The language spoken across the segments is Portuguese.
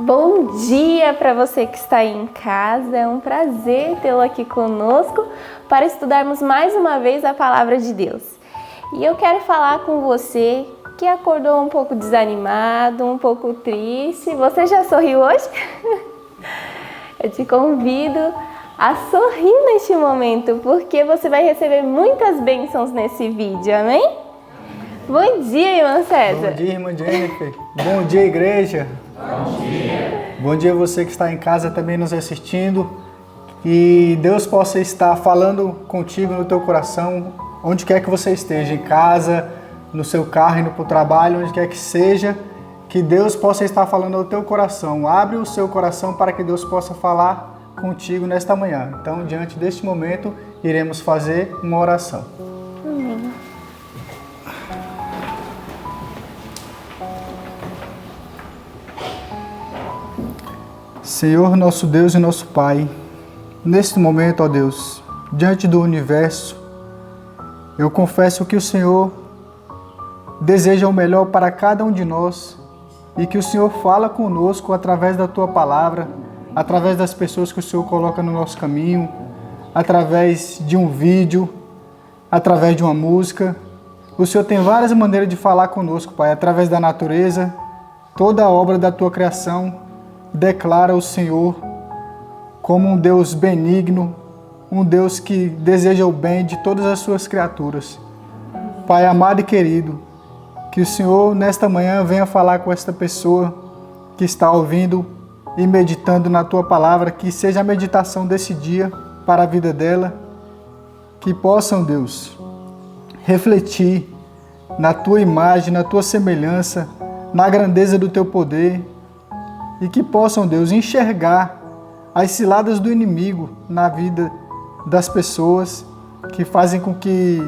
Bom dia para você que está aí em casa, é um prazer tê-lo aqui conosco para estudarmos mais uma vez a Palavra de Deus. E eu quero falar com você que acordou um pouco desanimado, um pouco triste. Você já sorriu hoje? Eu te convido a sorrir neste momento, porque você vai receber muitas bênçãos nesse vídeo, amém? Bom dia, irmã César. Bom dia, irmã Jennifer. Bom dia, igreja. Bom dia. Bom dia você que está em casa também nos assistindo. Que Deus possa estar falando contigo no teu coração, onde quer que você esteja, em casa, no seu carro, indo para o trabalho, onde quer que seja, que Deus possa estar falando ao teu coração. Abre o seu coração para que Deus possa falar contigo nesta manhã. Então, diante deste momento, iremos fazer uma oração. Amém. Senhor, nosso Deus e nosso Pai, neste momento, ó Deus, diante do universo, eu confesso que o Senhor deseja o melhor para cada um de nós e que o Senhor fala conosco através da Tua Palavra, através das pessoas que o Senhor coloca no nosso caminho, através de um vídeo, através de uma música. O Senhor tem várias maneiras de falar conosco, Pai, através da natureza, toda a obra da Tua criação declara o Senhor como um Deus benigno, um Deus que deseja o bem de todas as suas criaturas. Pai amado e querido, que o Senhor nesta manhã venha falar com esta pessoa que está ouvindo e meditando na Tua Palavra, que seja a meditação desse dia para a vida dela, que possam, Deus, refletir na Tua imagem, na Tua semelhança, na grandeza do Teu poder, e que possam, Deus, enxergar as ciladas do inimigo na vida das pessoas, que fazem com que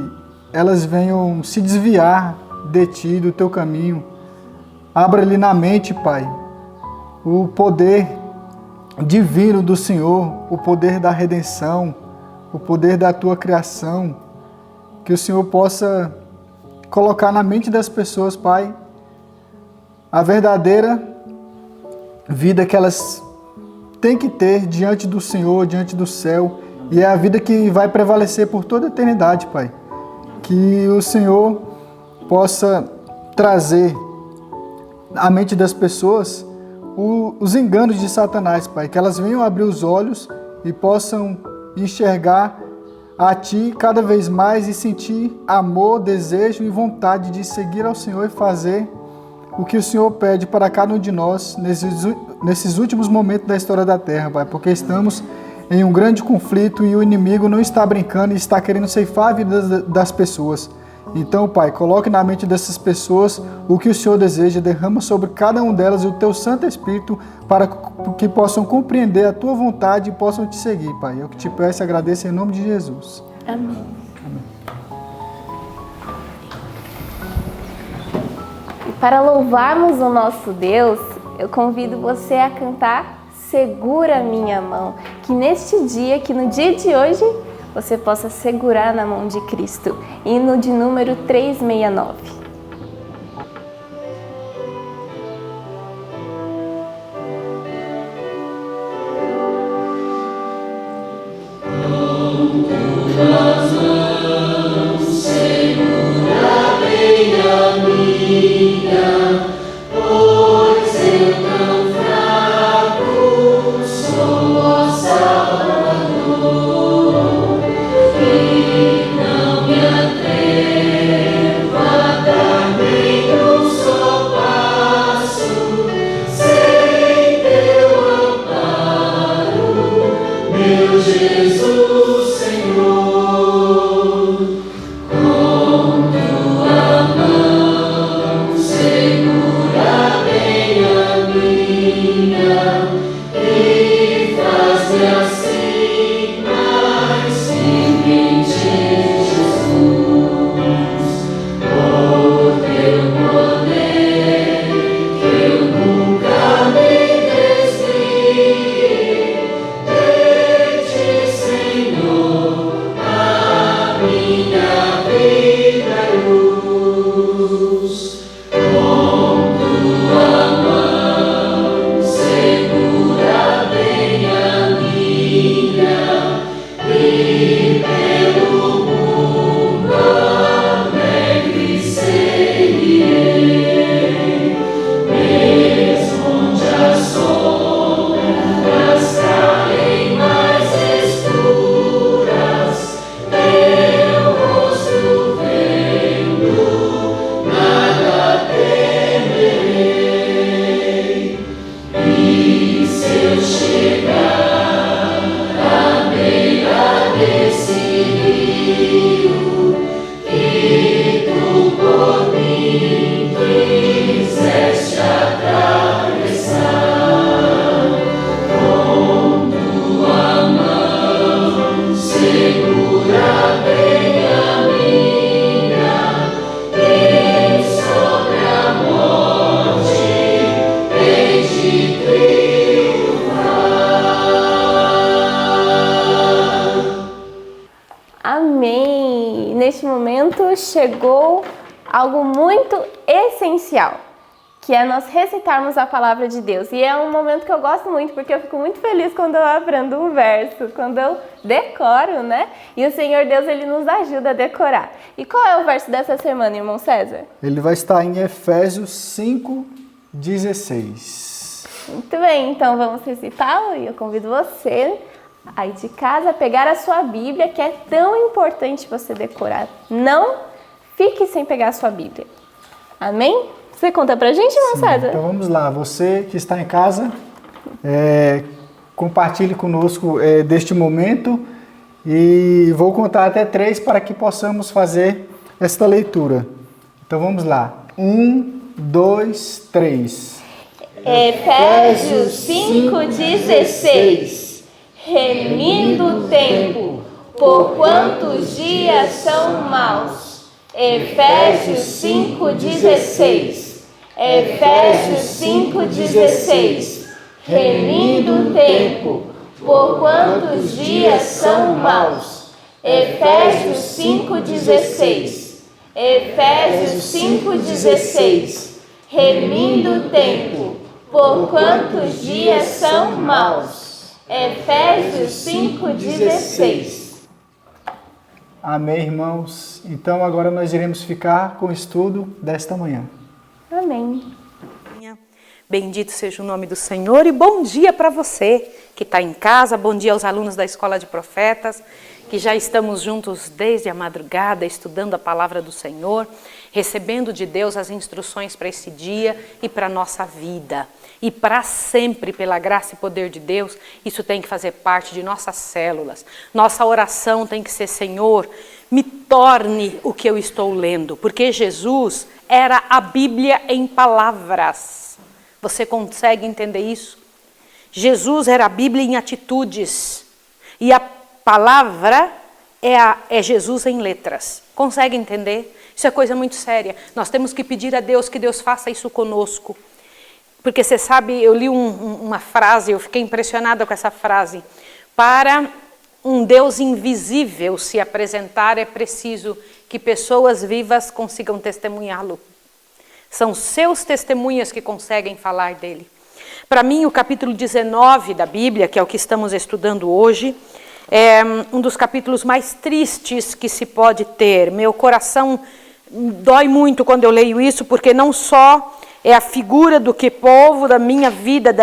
elas venham se desviar de Ti, do Teu caminho. Abra-lhe na mente, Pai, o poder divino do Senhor, o poder da redenção, o poder da Tua criação, que o Senhor possa colocar na mente das pessoas, Pai, a verdadeira vida que elas têm que ter diante do Senhor, diante do céu, e é a vida que vai prevalecer por toda a eternidade, Pai. Que o Senhor possa trazer à mente das pessoas os enganos de Satanás, Pai, que elas venham abrir os olhos e possam enxergar a Ti cada vez mais e sentir amor, desejo e vontade de seguir ao Senhor e fazer o que o Senhor pede para cada um de nós nesses últimos momentos da história da Terra, Pai, porque estamos em um grande conflito e o inimigo não está brincando e está querendo ceifar a vida das pessoas. Então, Pai, coloque na mente dessas pessoas o que o Senhor deseja, derrama sobre cada um delas o Teu Santo Espírito para que possam compreender a Tua vontade e possam Te seguir, Pai. Eu que Te peço e agradeço em nome de Jesus. Amém. Amém. Para louvarmos o nosso Deus, eu convido você a cantar Segura a Minha Mão. Que neste dia, que no dia de hoje, você possa segurar na mão de Cristo. Hino de número 369. Não me atrevo a dar Amém! Neste momento chegou algo muito essencial, que é nós recitarmos a palavra de Deus. E é um momento que eu gosto muito, porque eu fico muito feliz quando eu aprendo um verso, quando eu decoro, né? E o Senhor Deus, Ele nos ajuda a decorar. E qual é o verso dessa semana, irmão César? Ele vai estar em Efésios 5:16. Muito bem, então vamos recitá-lo e eu convido você aí de casa a pegar a sua Bíblia, que é tão importante você decorar. Não fique sem pegar a sua Bíblia. Amém? Você conta pra gente, irmão César? Então vamos lá, você que está em casa, compartilhe conosco deste momento e vou contar até 3 para que possamos fazer esta leitura. Então vamos lá, 1, 2, 3. Efésios 5:16. Remindo o tempo, porquanto os dias são maus. Efésios 5:16. Efésios 5:16. Remindo o tempo, porquanto os dias são maus. Efésios 5:16. Efésios 5:16. Remindo o tempo, porquanto os dias são maus. Efésios 5:16. Amém, irmãos. Então agora nós iremos ficar com o estudo desta manhã. Amém. Bendito seja o nome do Senhor e bom dia para você que está em casa, bom dia aos alunos da Escola de Profetas, que já estamos juntos desde a madrugada estudando a palavra do Senhor, recebendo de Deus as instruções para esse dia e para a nossa vida. E para sempre, pela graça e poder de Deus, isso tem que fazer parte de nossas células. Nossa oração tem que ser: Senhor, me torne o que eu estou lendo, porque Jesus era a Bíblia em palavras. Você consegue entender isso? Jesus era a Bíblia em atitudes e a palavra é Jesus em letras. Consegue entender? Isso é coisa muito séria. Nós temos que pedir a Deus que Deus faça isso conosco. Porque você sabe, eu li uma frase, eu fiquei impressionada com essa frase. Para um Deus invisível se apresentar, é preciso que pessoas vivas consigam testemunhá-lo. São seus testemunhas que conseguem falar dele. Para mim, o capítulo 19 da Bíblia, que é o que estamos estudando hoje, é um dos capítulos mais tristes que se pode ter. Meu coração dói muito quando eu leio isso, porque não só é a figura do que povo da minha vida,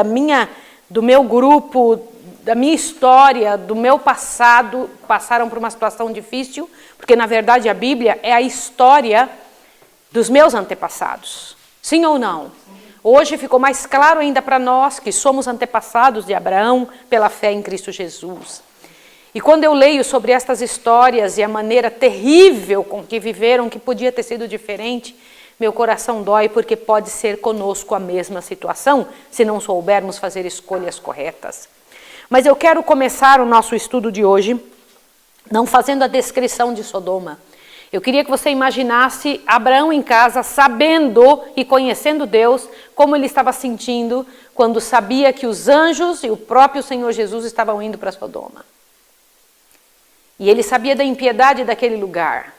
do meu grupo, da minha história, do meu passado, passaram por uma situação difícil, porque na verdade a Bíblia é a história dos meus antepassados. Sim ou não? Hoje ficou mais claro ainda para nós que somos antepassados de Abraão pela fé em Cristo Jesus. E quando eu leio sobre estas histórias e a maneira terrível com que viveram, que podia ter sido diferente, meu coração dói, porque pode ser conosco a mesma situação, se não soubermos fazer escolhas corretas. Mas eu quero começar o nosso estudo de hoje não fazendo a descrição de Sodoma. Eu queria que você imaginasse Abraão em casa, sabendo e conhecendo Deus, como ele estava sentindo quando sabia que os anjos e o próprio Senhor Jesus estavam indo para Sodoma. E ele sabia da impiedade daquele lugar.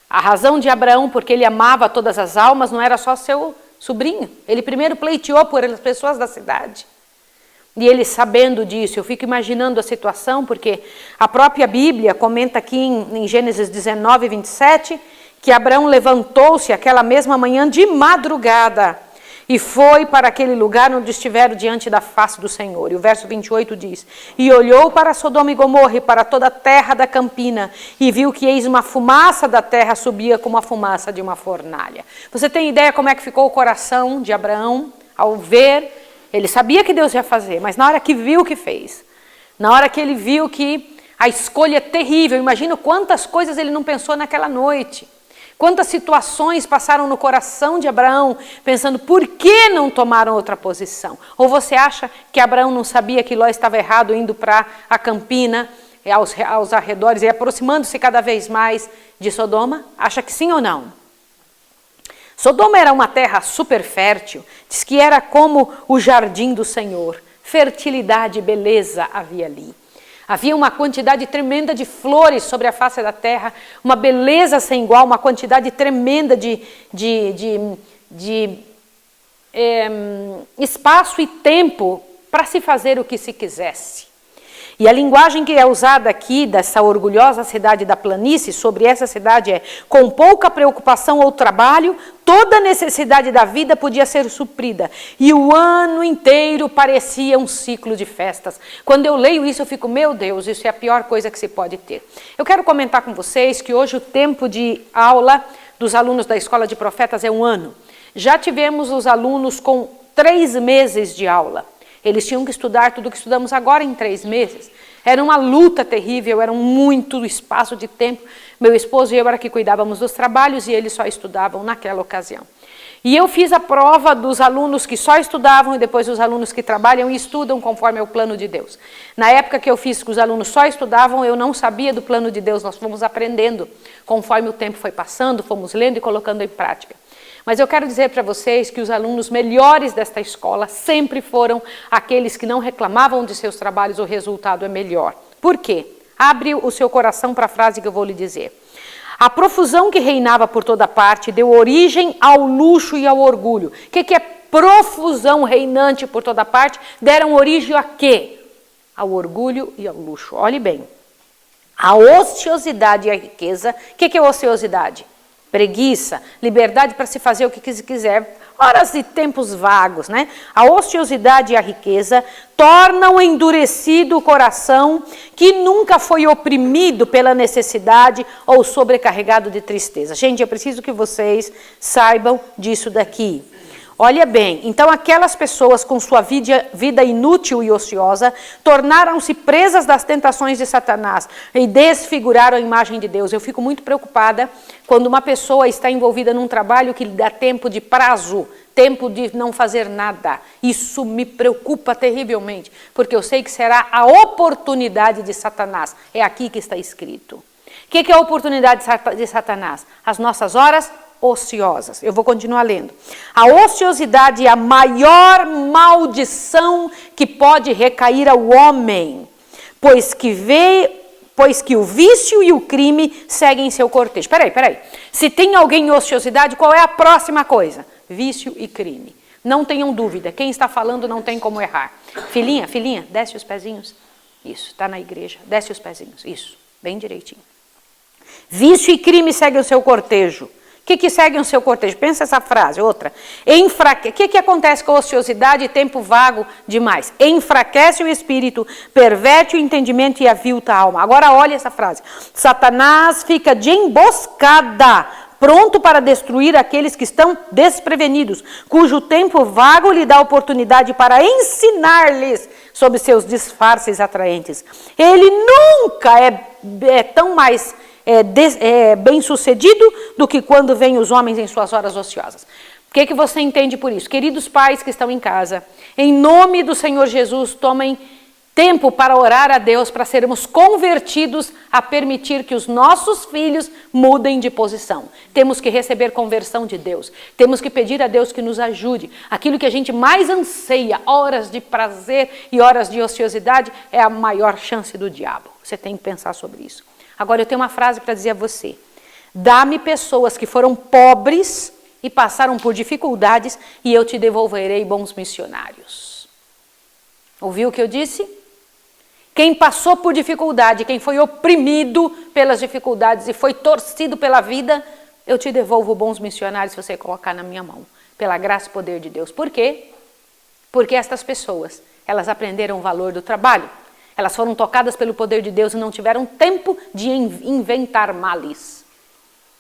A razão de Abraão, porque ele amava todas as almas, não era só seu sobrinho. Ele primeiro pleiteou por as pessoas da cidade. E ele sabendo disso, eu fico imaginando a situação, porque a própria Bíblia comenta aqui em Gênesis 19, 27, que Abraão levantou-se aquela mesma manhã de madrugada e foi para aquele lugar onde estiveram diante da face do Senhor. E o verso 28 diz: e olhou para Sodoma e Gomorra e para toda a terra da campina, e viu que eis uma fumaça da terra subia como a fumaça de uma fornalha. Você tem ideia como é que ficou o coração de Abraão ao ver? Ele sabia que Deus ia fazer, mas na hora que viu o que fez, na hora que ele viu que a escolha é terrível, imagina quantas coisas ele não pensou naquela noite. Quantas situações passaram no coração de Abraão, pensando, por que não tomaram outra posição? Ou você acha que Abraão não sabia que Ló estava errado indo para a campina, aos arredores, e aproximando-se cada vez mais de Sodoma? Acha que sim ou não? Sodoma era uma terra super fértil, diz que era como o jardim do Senhor. Fertilidade e beleza havia ali. Havia uma quantidade tremenda de flores sobre a face da terra, uma beleza sem igual, uma quantidade tremenda de espaço e tempo para se fazer o que se quisesse. E a linguagem que é usada aqui dessa orgulhosa cidade da planície, sobre essa cidade é: com pouca preocupação ou trabalho, toda necessidade da vida podia ser suprida. E o ano inteiro parecia um ciclo de festas. Quando eu leio isso, eu fico, meu Deus, isso é a pior coisa que se pode ter. Eu quero comentar com vocês que hoje o tempo de aula dos alunos da Escola de Profetas é 1 ano. Já tivemos os alunos com 3 meses de aula. Eles tinham que estudar tudo o que estudamos agora em 3 meses. Era uma luta terrível, era muito espaço de tempo. Meu esposo e eu era que cuidávamos dos trabalhos e eles só estudavam naquela ocasião. E eu fiz a prova dos alunos que só estudavam e depois dos alunos que trabalham e estudam conforme é o plano de Deus. Na época que eu fiz que os alunos só estudavam, eu não sabia do plano de Deus, nós fomos aprendendo. Conforme o tempo foi passando, fomos lendo e colocando em prática. Mas eu quero dizer para vocês que os alunos melhores desta escola sempre foram aqueles que não reclamavam de seus trabalhos, o resultado é melhor. Por quê? Abre o seu coração para a frase que eu vou lhe dizer. A profusão que reinava por toda parte deu origem ao luxo e ao orgulho. O que é profusão reinante por toda parte? Deram origem a quê? Ao orgulho e ao luxo. Olhe bem. A ociosidade e a riqueza. O que é ociosidade? Preguiça, liberdade para se fazer o que quiser, horas e tempos vagos, né? A ociosidade e a riqueza tornam endurecido o coração que nunca foi oprimido pela necessidade ou sobrecarregado de tristeza. Gente, eu preciso que vocês saibam disso daqui. Olha bem, então aquelas pessoas com sua vida inútil e ociosa tornaram-se presas das tentações de Satanás e desfiguraram a imagem de Deus. Eu fico muito preocupada quando uma pessoa está envolvida num trabalho que lhe dá tempo de prazo, tempo de não fazer nada. Isso me preocupa terrivelmente, porque eu sei que será a oportunidade de Satanás. É aqui que está escrito. O que é a oportunidade de Satanás? As nossas horas ociosas. Eu vou continuar lendo. A ociosidade é a maior maldição que pode recair ao homem, pois que o vício e o crime seguem seu cortejo. Peraí. Se tem alguém em ociosidade, qual é a próxima coisa? Vício e crime. Não tenham dúvida, quem está falando não tem como errar. Filhinha, desce os pezinhos. Isso, está na igreja. Desce os pezinhos. Isso, bem direitinho. Vício e crime seguem o seu cortejo. O que segue o seu cortejo? Pensa essa frase, outra. O que acontece com a ociosidade e tempo vago demais? Enfraquece o espírito, perverte o entendimento e avilta a alma. Agora olha essa frase. Satanás fica de emboscada, pronto para destruir aqueles que estão desprevenidos, cujo tempo vago lhe dá oportunidade para ensinar-lhes sobre seus disfarces atraentes. Ele nunca é tão mais bem-sucedido do que quando vêm os homens em suas horas ociosas. O que você entende por isso? Queridos pais que estão em casa, em nome do Senhor Jesus, tomem tempo para orar a Deus, para sermos convertidos a permitir que os nossos filhos mudem de posição. Temos que receber conversão de Deus. Temos que pedir a Deus que nos ajude. Aquilo que a gente mais anseia, horas de prazer e horas de ociosidade, é a maior chance do diabo. Você tem que pensar sobre isso. Agora eu tenho uma frase para dizer a você. Dá-me pessoas que foram pobres e passaram por dificuldades e eu te devolverei bons missionários. Ouviu o que eu disse? Quem passou por dificuldade, quem foi oprimido pelas dificuldades e foi torcido pela vida, eu te devolvo bons missionários se você colocar na minha mão. Pela graça e poder de Deus. Por quê? Porque estas pessoas, elas aprenderam o valor do trabalho. Elas foram tocadas pelo poder de Deus e não tiveram tempo de inventar males.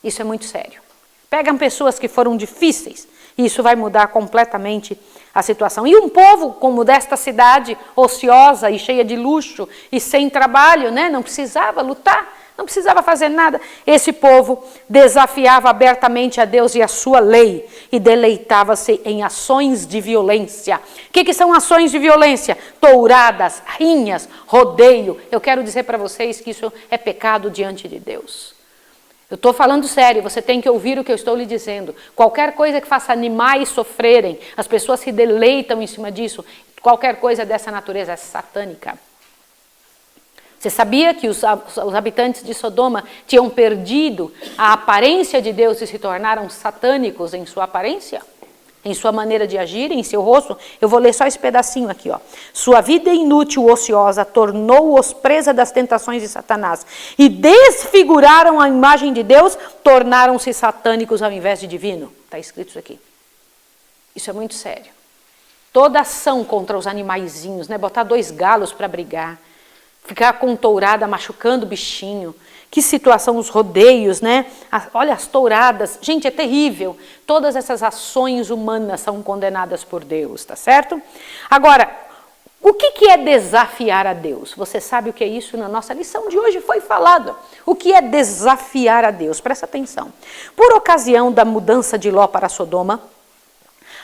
Isso é muito sério. Pegam pessoas que foram difíceis e isso vai mudar completamente a situação. E um povo como desta cidade, ociosa e cheia de luxo e sem trabalho, né? Não precisava lutar, não precisava fazer nada. Esse povo desafiava abertamente a Deus e a sua lei e deleitava-se em ações de violência. O que são ações de violência? Touradas, rinhas, rodeio. Eu quero dizer para vocês que isso é pecado diante de Deus. Eu estou falando sério, você tem que ouvir o que eu estou lhe dizendo. Qualquer coisa que faça animais sofrerem, as pessoas se deleitam em cima disso. Qualquer coisa dessa natureza é satânica. Você sabia que os habitantes de Sodoma tinham perdido a aparência de Deus e se tornaram satânicos em sua aparência? Em sua maneira de agir, em seu rosto? Eu vou ler só esse pedacinho aqui, ó. Sua vida inútil, ociosa, tornou-os presa das tentações de Satanás. E desfiguraram a imagem de Deus, tornaram-se satânicos ao invés de divino. Está escrito isso aqui. Isso é muito sério. Toda ação contra os animaizinhos, né? Botar 2 galos para brigar, ficar com tourada machucando o bichinho. Que situação, os rodeios, né? Olha as touradas. Gente, é terrível. Todas essas ações humanas são condenadas por Deus, tá certo? Agora, o que é desafiar a Deus? Você sabe o que é isso? Na nossa lição de hoje foi falado. O que é desafiar a Deus? Presta atenção. Por ocasião da mudança de Ló para Sodoma,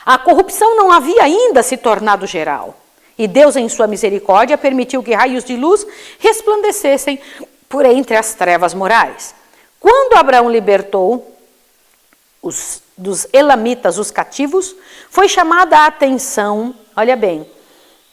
a corrupção não havia ainda se tornado geral. E Deus, em sua misericórdia, permitiu que raios de luz resplandecessem por entre as trevas morais. Quando Abraão libertou dos elamitas, os cativos, foi chamada a atenção, olha bem,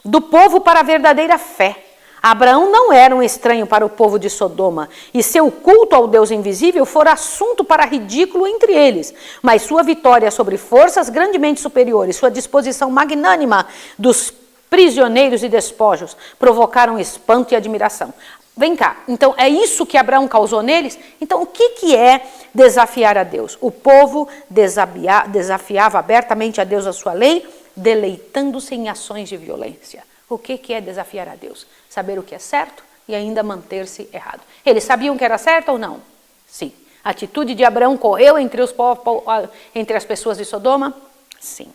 do povo para a verdadeira fé. Abraão não era um estranho para o povo de Sodoma, e seu culto ao Deus invisível fora assunto para ridículo entre eles, mas sua vitória sobre forças grandemente superiores, sua disposição magnânima dos prisioneiros e despojos, provocaram espanto e admiração. Vem cá, então é isso que Abraão causou neles? Então o que é desafiar a Deus? O povo desafiava abertamente a Deus a sua lei, deleitando-se em ações de violência. O que é desafiar a Deus? Saber o que é certo e ainda manter-se errado. Eles sabiam que era certo ou não? Sim. A atitude de Abraão correu entre as pessoas de Sodoma? Sim.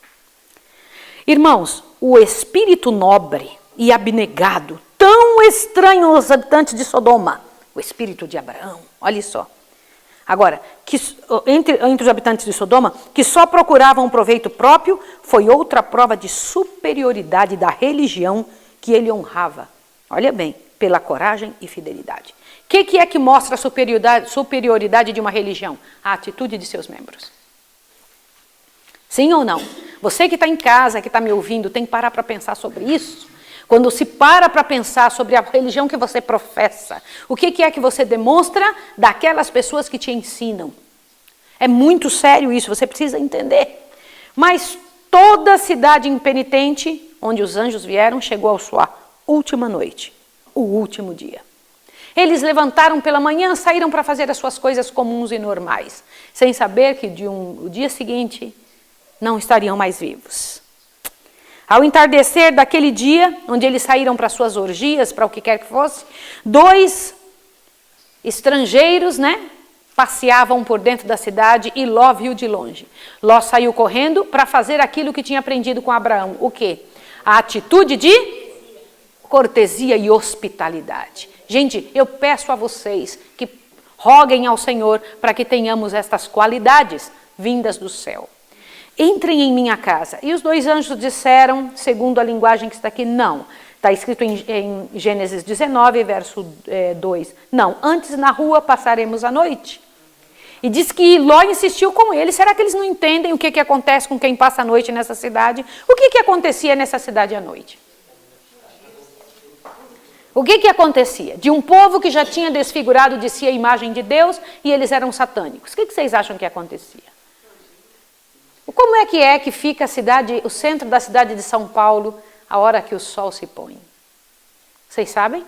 Irmãos, o espírito nobre e abnegado, tão estranho aos habitantes de Sodoma, o espírito de Abraão, olha só. Agora, entre os habitantes de Sodoma, que só procuravam proveito próprio, foi outra prova de superioridade da religião que ele honrava. Olha bem, pela coragem e fidelidade. O que é que mostra a superioridade de uma religião? A atitude de seus membros. Sim ou não? Você que está em casa, que está me ouvindo, tem que parar para pensar sobre isso. Quando se para pensar sobre a religião que você professa, o que é que você demonstra daquelas pessoas que te ensinam? É muito sério isso, você precisa entender. Mas toda cidade impenitente, onde os anjos vieram, chegou à sua última noite, o último dia. Eles levantaram pela manhã, saíram para fazer as suas coisas comuns e normais, sem saber que o dia seguinte não estariam mais vivos. Ao entardecer daquele dia, onde eles saíram para suas orgias, para o que quer que fosse, 2 estrangeiros, passeavam por dentro da cidade e Ló viu de longe. Ló saiu correndo para fazer aquilo que tinha aprendido com Abraão. O quê? A atitude de cortesia e hospitalidade. Gente, eu peço a vocês que roguem ao Senhor para que tenhamos estas qualidades vindas do céu. Entrem em minha casa. E os 2 anjos disseram, segundo a linguagem que está aqui, não. Está escrito em Gênesis 19, verso 2. Não, antes na rua passaremos a noite. E diz que Ló insistiu com eles. Será que eles não entendem o que acontece com quem passa a noite nessa cidade? O que acontecia nessa cidade à noite? O que acontecia? De um povo que já tinha desfigurado de si a imagem de Deus e eles eram satânicos. O que vocês acham que acontecia? Como é que fica a cidade, o centro da cidade de São Paulo, a hora que o sol se põe? Vocês sabem?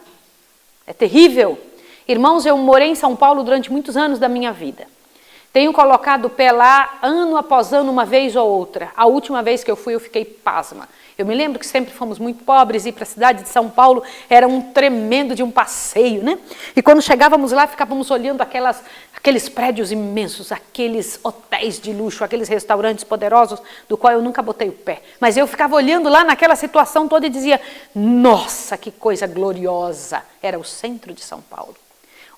É terrível. Irmãos, eu morei em São Paulo durante muitos anos da minha vida. Tenho colocado o pé lá ano após ano, uma vez ou outra. A última vez que eu fui, eu fiquei pasma. Eu me lembro que sempre fomos muito pobres e ir para a cidade de São Paulo era um tremendo de um passeio, E quando chegávamos lá, ficávamos olhando aqueles prédios imensos, aqueles hotéis de luxo, aqueles restaurantes poderosos, do qual eu nunca botei o pé. Mas eu ficava olhando lá naquela situação toda e dizia, nossa, que coisa gloriosa. Era o centro de São Paulo.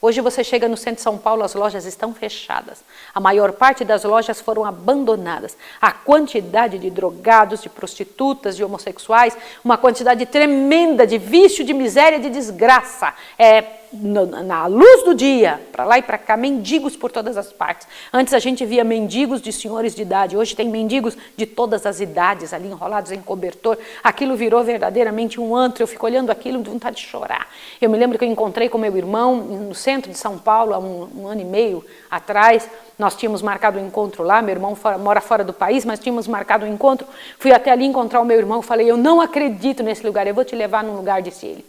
Hoje você chega no centro de São Paulo, as lojas estão fechadas. A maior parte das lojas foram abandonadas. A quantidade de drogados, de prostitutas, de homossexuais, uma quantidade tremenda de vício, de miséria, de desgraça. É na luz do dia, para lá e para cá, mendigos por todas as partes. Antes a gente via mendigos de senhores de idade, hoje tem mendigos de todas as idades ali enrolados em cobertor. Aquilo virou verdadeiramente um antro, eu fico olhando aquilo de vontade de chorar. Eu me lembro que eu encontrei com meu irmão no centro de São Paulo, há um ano e meio atrás. Nós tínhamos marcado um encontro lá, meu irmão mora fora do país, mas tínhamos marcado um encontro. Fui até ali encontrar o meu irmão, falei, eu não acredito nesse lugar, eu vou te levar num lugar, disse ele.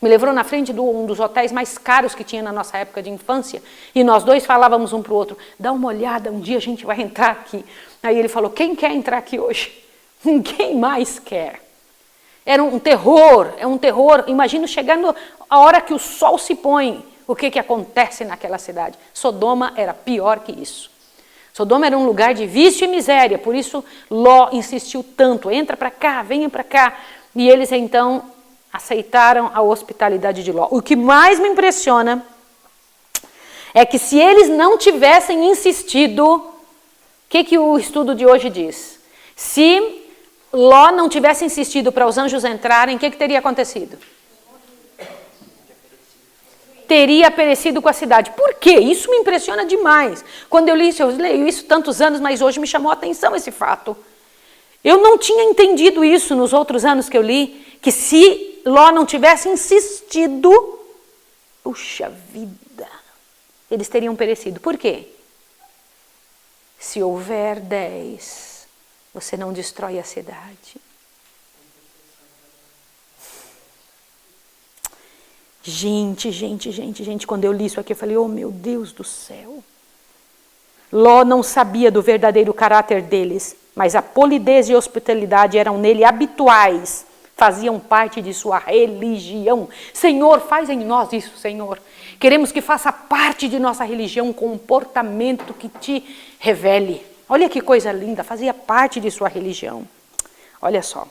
Me levou na frente de um dos hotéis mais caros que tinha na nossa época de infância, e nós dois falávamos um para o outro, dá uma olhada, um dia a gente vai entrar aqui. Aí ele falou, quem quer entrar aqui hoje? Ninguém mais quer. Era um terror, imagino chegando a hora que o sol se põe, o que acontece naquela cidade. Sodoma era pior que isso. Sodoma era um lugar de vício e miséria, por isso Ló insistiu tanto, entra para cá, venha para cá. E eles então aceitaram a hospitalidade de Ló. O que mais me impressiona é que se eles não tivessem insistido, o que o estudo de hoje diz? Se Ló não tivesse insistido para os anjos entrarem, o que teria acontecido? Teria perecido com a cidade. Por quê? Isso me impressiona demais. Quando eu li isso, eu leio isso tantos anos, mas hoje me chamou a atenção esse fato. Eu não tinha entendido isso nos outros anos que eu li, que se Ló não tivesse insistido, puxa vida, eles teriam perecido. Por quê? Se houver 10, você não destrói a cidade. Gente, quando eu li isso aqui, eu falei, oh meu Deus do céu. Ló não sabia do verdadeiro caráter deles, mas a polidez e hospitalidade eram nele habituais, faziam parte de sua religião. Senhor, faz em nós isso, Senhor. Queremos que faça parte de nossa religião um comportamento que te revele. Olha que coisa linda, fazia parte de sua religião. Olha só.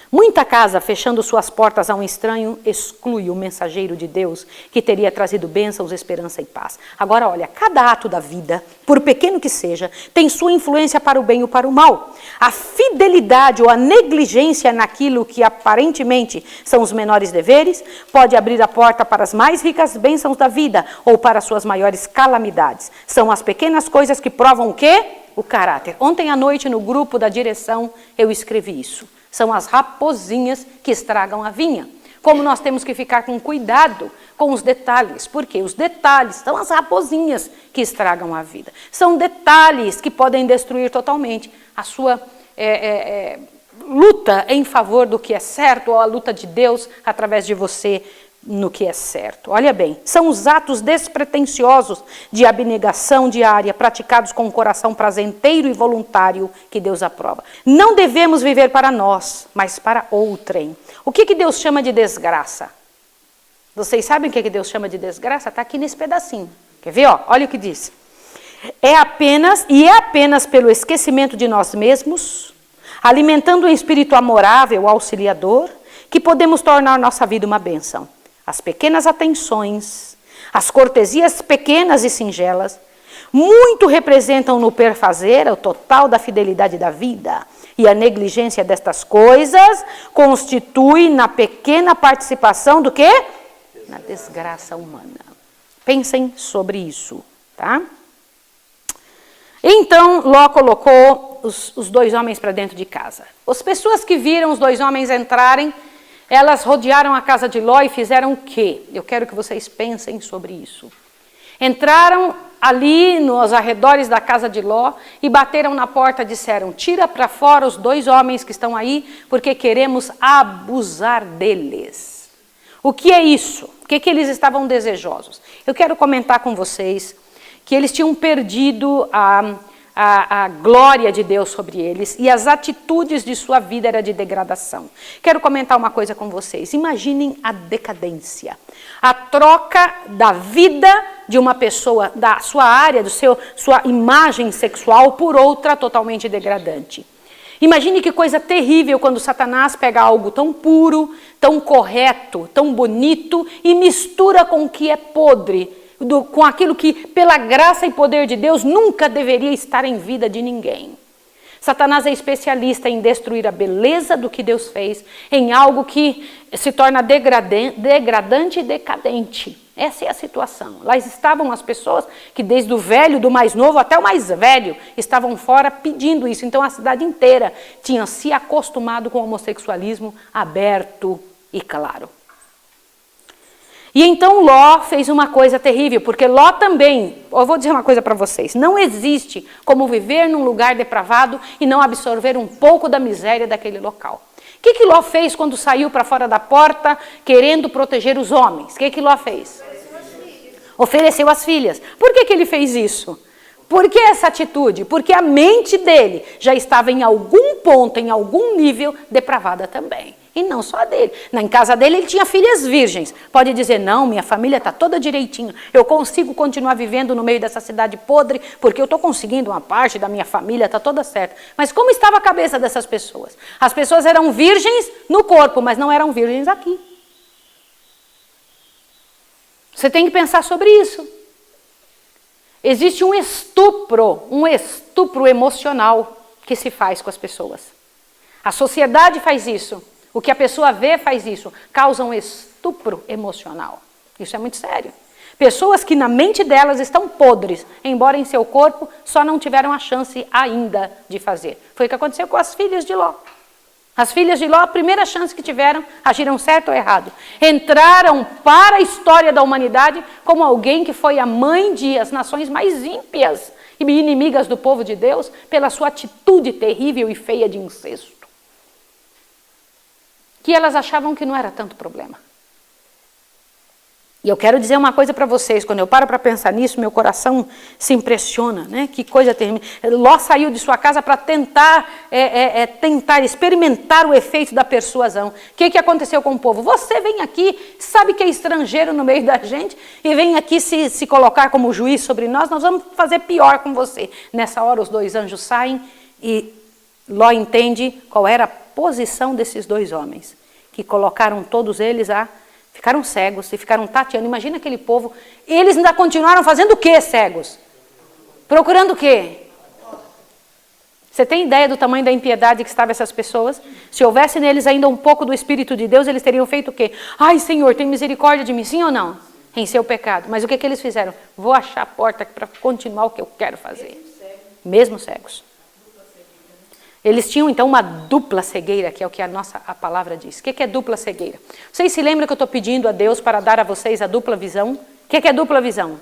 Muita casa, fechando suas portas a um estranho, exclui o mensageiro de Deus que teria trazido bênçãos, esperança e paz. Agora, olha, cada ato da vida, por pequeno que seja, tem sua influência para o bem ou para o mal. A fidelidade ou a negligência naquilo que aparentemente são os menores deveres pode abrir a porta para as mais ricas bênçãos da vida ou para as suas maiores calamidades. São as pequenas coisas que provam o quê? O caráter. Ontem à noite, no grupo da direção, eu escrevi isso. São as raposinhas que estragam a vinha. Como nós temos que ficar com cuidado com os detalhes, porque os detalhes são as raposinhas que estragam a vida. São detalhes que podem destruir totalmente a sua luta em favor do que é certo, ou a luta de Deus através de você no que é certo. Olha bem, são os atos despretensiosos de abnegação diária, praticados com um coração prazenteiro e voluntário, que Deus aprova. Não devemos viver para nós, mas para outrem. O que Deus chama de desgraça? Vocês sabem o que Deus chama de desgraça? Está aqui nesse pedacinho. Quer ver? Ó, olha o que diz. É apenas pelo esquecimento de nós mesmos, alimentando um espírito amorável, auxiliador, que podemos tornar nossa vida uma bênção. As pequenas atenções, as cortesias pequenas e singelas, muito representam no perfazer o total da fidelidade da vida. E a negligência destas coisas constitui na pequena participação do quê? Na desgraça humana. Pensem sobre isso, tá? Então, Ló colocou os dois homens para dentro de casa. As pessoas que viram os dois homens entrarem, elas rodearam a casa de Ló e fizeram o quê? Eu quero que vocês pensem sobre isso. Entraram ali nos arredores da casa de Ló e bateram na porta e disseram, tira para fora os dois homens que estão aí, porque queremos abusar deles. O que é isso? O que eles estavam desejosos? Eu quero comentar com vocês que eles tinham perdido a glória de Deus sobre eles e as atitudes de sua vida era de degradação. Quero comentar uma coisa com vocês. Imaginem a decadência, a troca da vida de uma pessoa, da sua área, sua imagem sexual por outra totalmente degradante. Imagine que coisa terrível quando Satanás pega algo tão puro, tão correto, tão bonito e mistura com o que é podre, com aquilo que, pela graça e poder de Deus, nunca deveria estar em vida de ninguém. Satanás é especialista em destruir a beleza do que Deus fez em algo que se torna degradante e decadente. Essa é a situação. Lá estavam as pessoas que desde o velho, do mais novo até o mais velho, estavam fora pedindo isso. Então a cidade inteira tinha se acostumado com o homossexualismo aberto e claro. E então Ló fez uma coisa terrível, porque Ló também, eu vou dizer uma coisa para vocês, não existe como viver num lugar depravado e não absorver um pouco da miséria daquele local. O que Ló fez quando saiu para fora da porta querendo proteger os homens? O que Ló fez? Ofereceu as filhas. Por que ele fez isso? Por que essa atitude? Porque a mente dele já estava em algum ponto, em algum nível, depravada também. E não só a dele. Em casa dele ele tinha filhas virgens. Pode dizer, não, minha família está toda direitinho. Eu consigo continuar vivendo no meio dessa cidade podre, porque eu estou conseguindo uma parte da minha família, está toda certa. Mas como estava a cabeça dessas pessoas? As pessoas eram virgens no corpo, mas não eram virgens aqui. Você tem que pensar sobre isso. Existe um estupro emocional que se faz com as pessoas. A sociedade faz isso. O que a pessoa vê faz isso. Causa um estupro emocional. Isso é muito sério. Pessoas que na mente delas estão podres, embora em seu corpo só não tiveram a chance ainda de fazer. Foi o que aconteceu com as filhas de Ló. As filhas de Ló, a primeira chance que tiveram, agiram certo ou errado. Entraram para a história da humanidade como alguém que foi a mãe de as nações mais ímpias e inimigas do povo de Deus pela sua atitude terrível e feia de incesto. Que elas achavam que não era tanto problema. E eu quero dizer uma coisa para vocês, quando eu paro para pensar nisso, meu coração se impressiona, né? Que coisa terrível. Ló saiu de sua casa para tentar experimentar o efeito da persuasão. O que aconteceu com o povo? Você vem aqui, sabe que é estrangeiro no meio da gente, e vem aqui se colocar como juiz sobre nós vamos fazer pior com você. Nessa hora os dois anjos saem e Ló entende qual era a posição desses dois homens, que colocaram todos eles ficaram cegos e ficaram tateando. Imagina aquele povo, eles ainda continuaram fazendo o quê, cegos? Procurando o quê? Você tem ideia do tamanho da impiedade que estavam essas pessoas? Se houvesse neles ainda um pouco do Espírito de Deus, eles teriam feito o quê? Ai, Senhor, tem misericórdia de mim, sim ou não? Em seu pecado. Mas o que eles fizeram? Vou achar a porta para continuar o que eu quero fazer. Mesmo cegos. Eles tinham, então, uma dupla cegueira, que é o que a palavra diz. O que é dupla cegueira? Vocês se lembram que eu estou pedindo a Deus para dar a vocês a dupla visão? O que é dupla visão?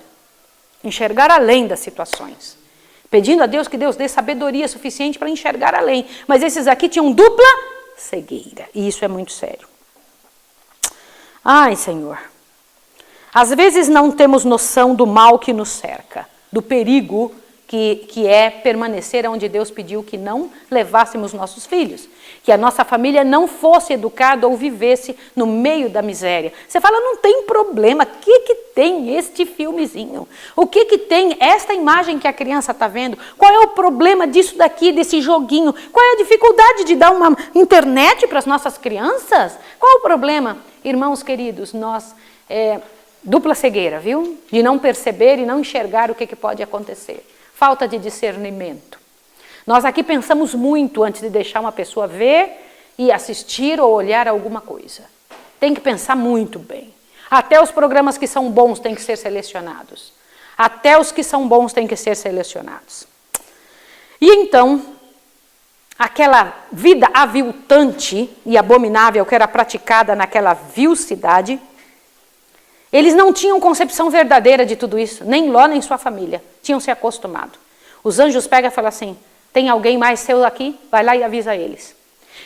Enxergar além das situações. Pedindo a Deus que Deus dê sabedoria suficiente para enxergar além. Mas esses aqui tinham dupla cegueira. E isso é muito sério. Ai, Senhor. Às vezes não temos noção do mal que nos cerca, do perigo que é permanecer onde Deus pediu que não levássemos nossos filhos, que a nossa família não fosse educada ou vivesse no meio da miséria. Você fala, não tem problema, o que tem este filmezinho? O que tem esta imagem que a criança está vendo? Qual é o problema disso daqui, desse joguinho? Qual é a dificuldade de dar uma internet para as nossas crianças? Qual é o problema? Irmãos queridos, dupla cegueira, viu? De não perceber e não enxergar o que pode acontecer. Falta de discernimento. Nós aqui pensamos muito antes de deixar uma pessoa ver e assistir ou olhar alguma coisa. Tem que pensar muito bem. Até os programas que são bons têm que ser selecionados. Até os que são bons têm que ser selecionados. E então, aquela vida aviltante e abominável que era praticada naquela vil cidade, eles não tinham concepção verdadeira de tudo isso, nem Ló, nem sua família. Tinham se acostumado. Os anjos pegam e falam assim, tem alguém mais seu aqui? Vai lá e avisa eles.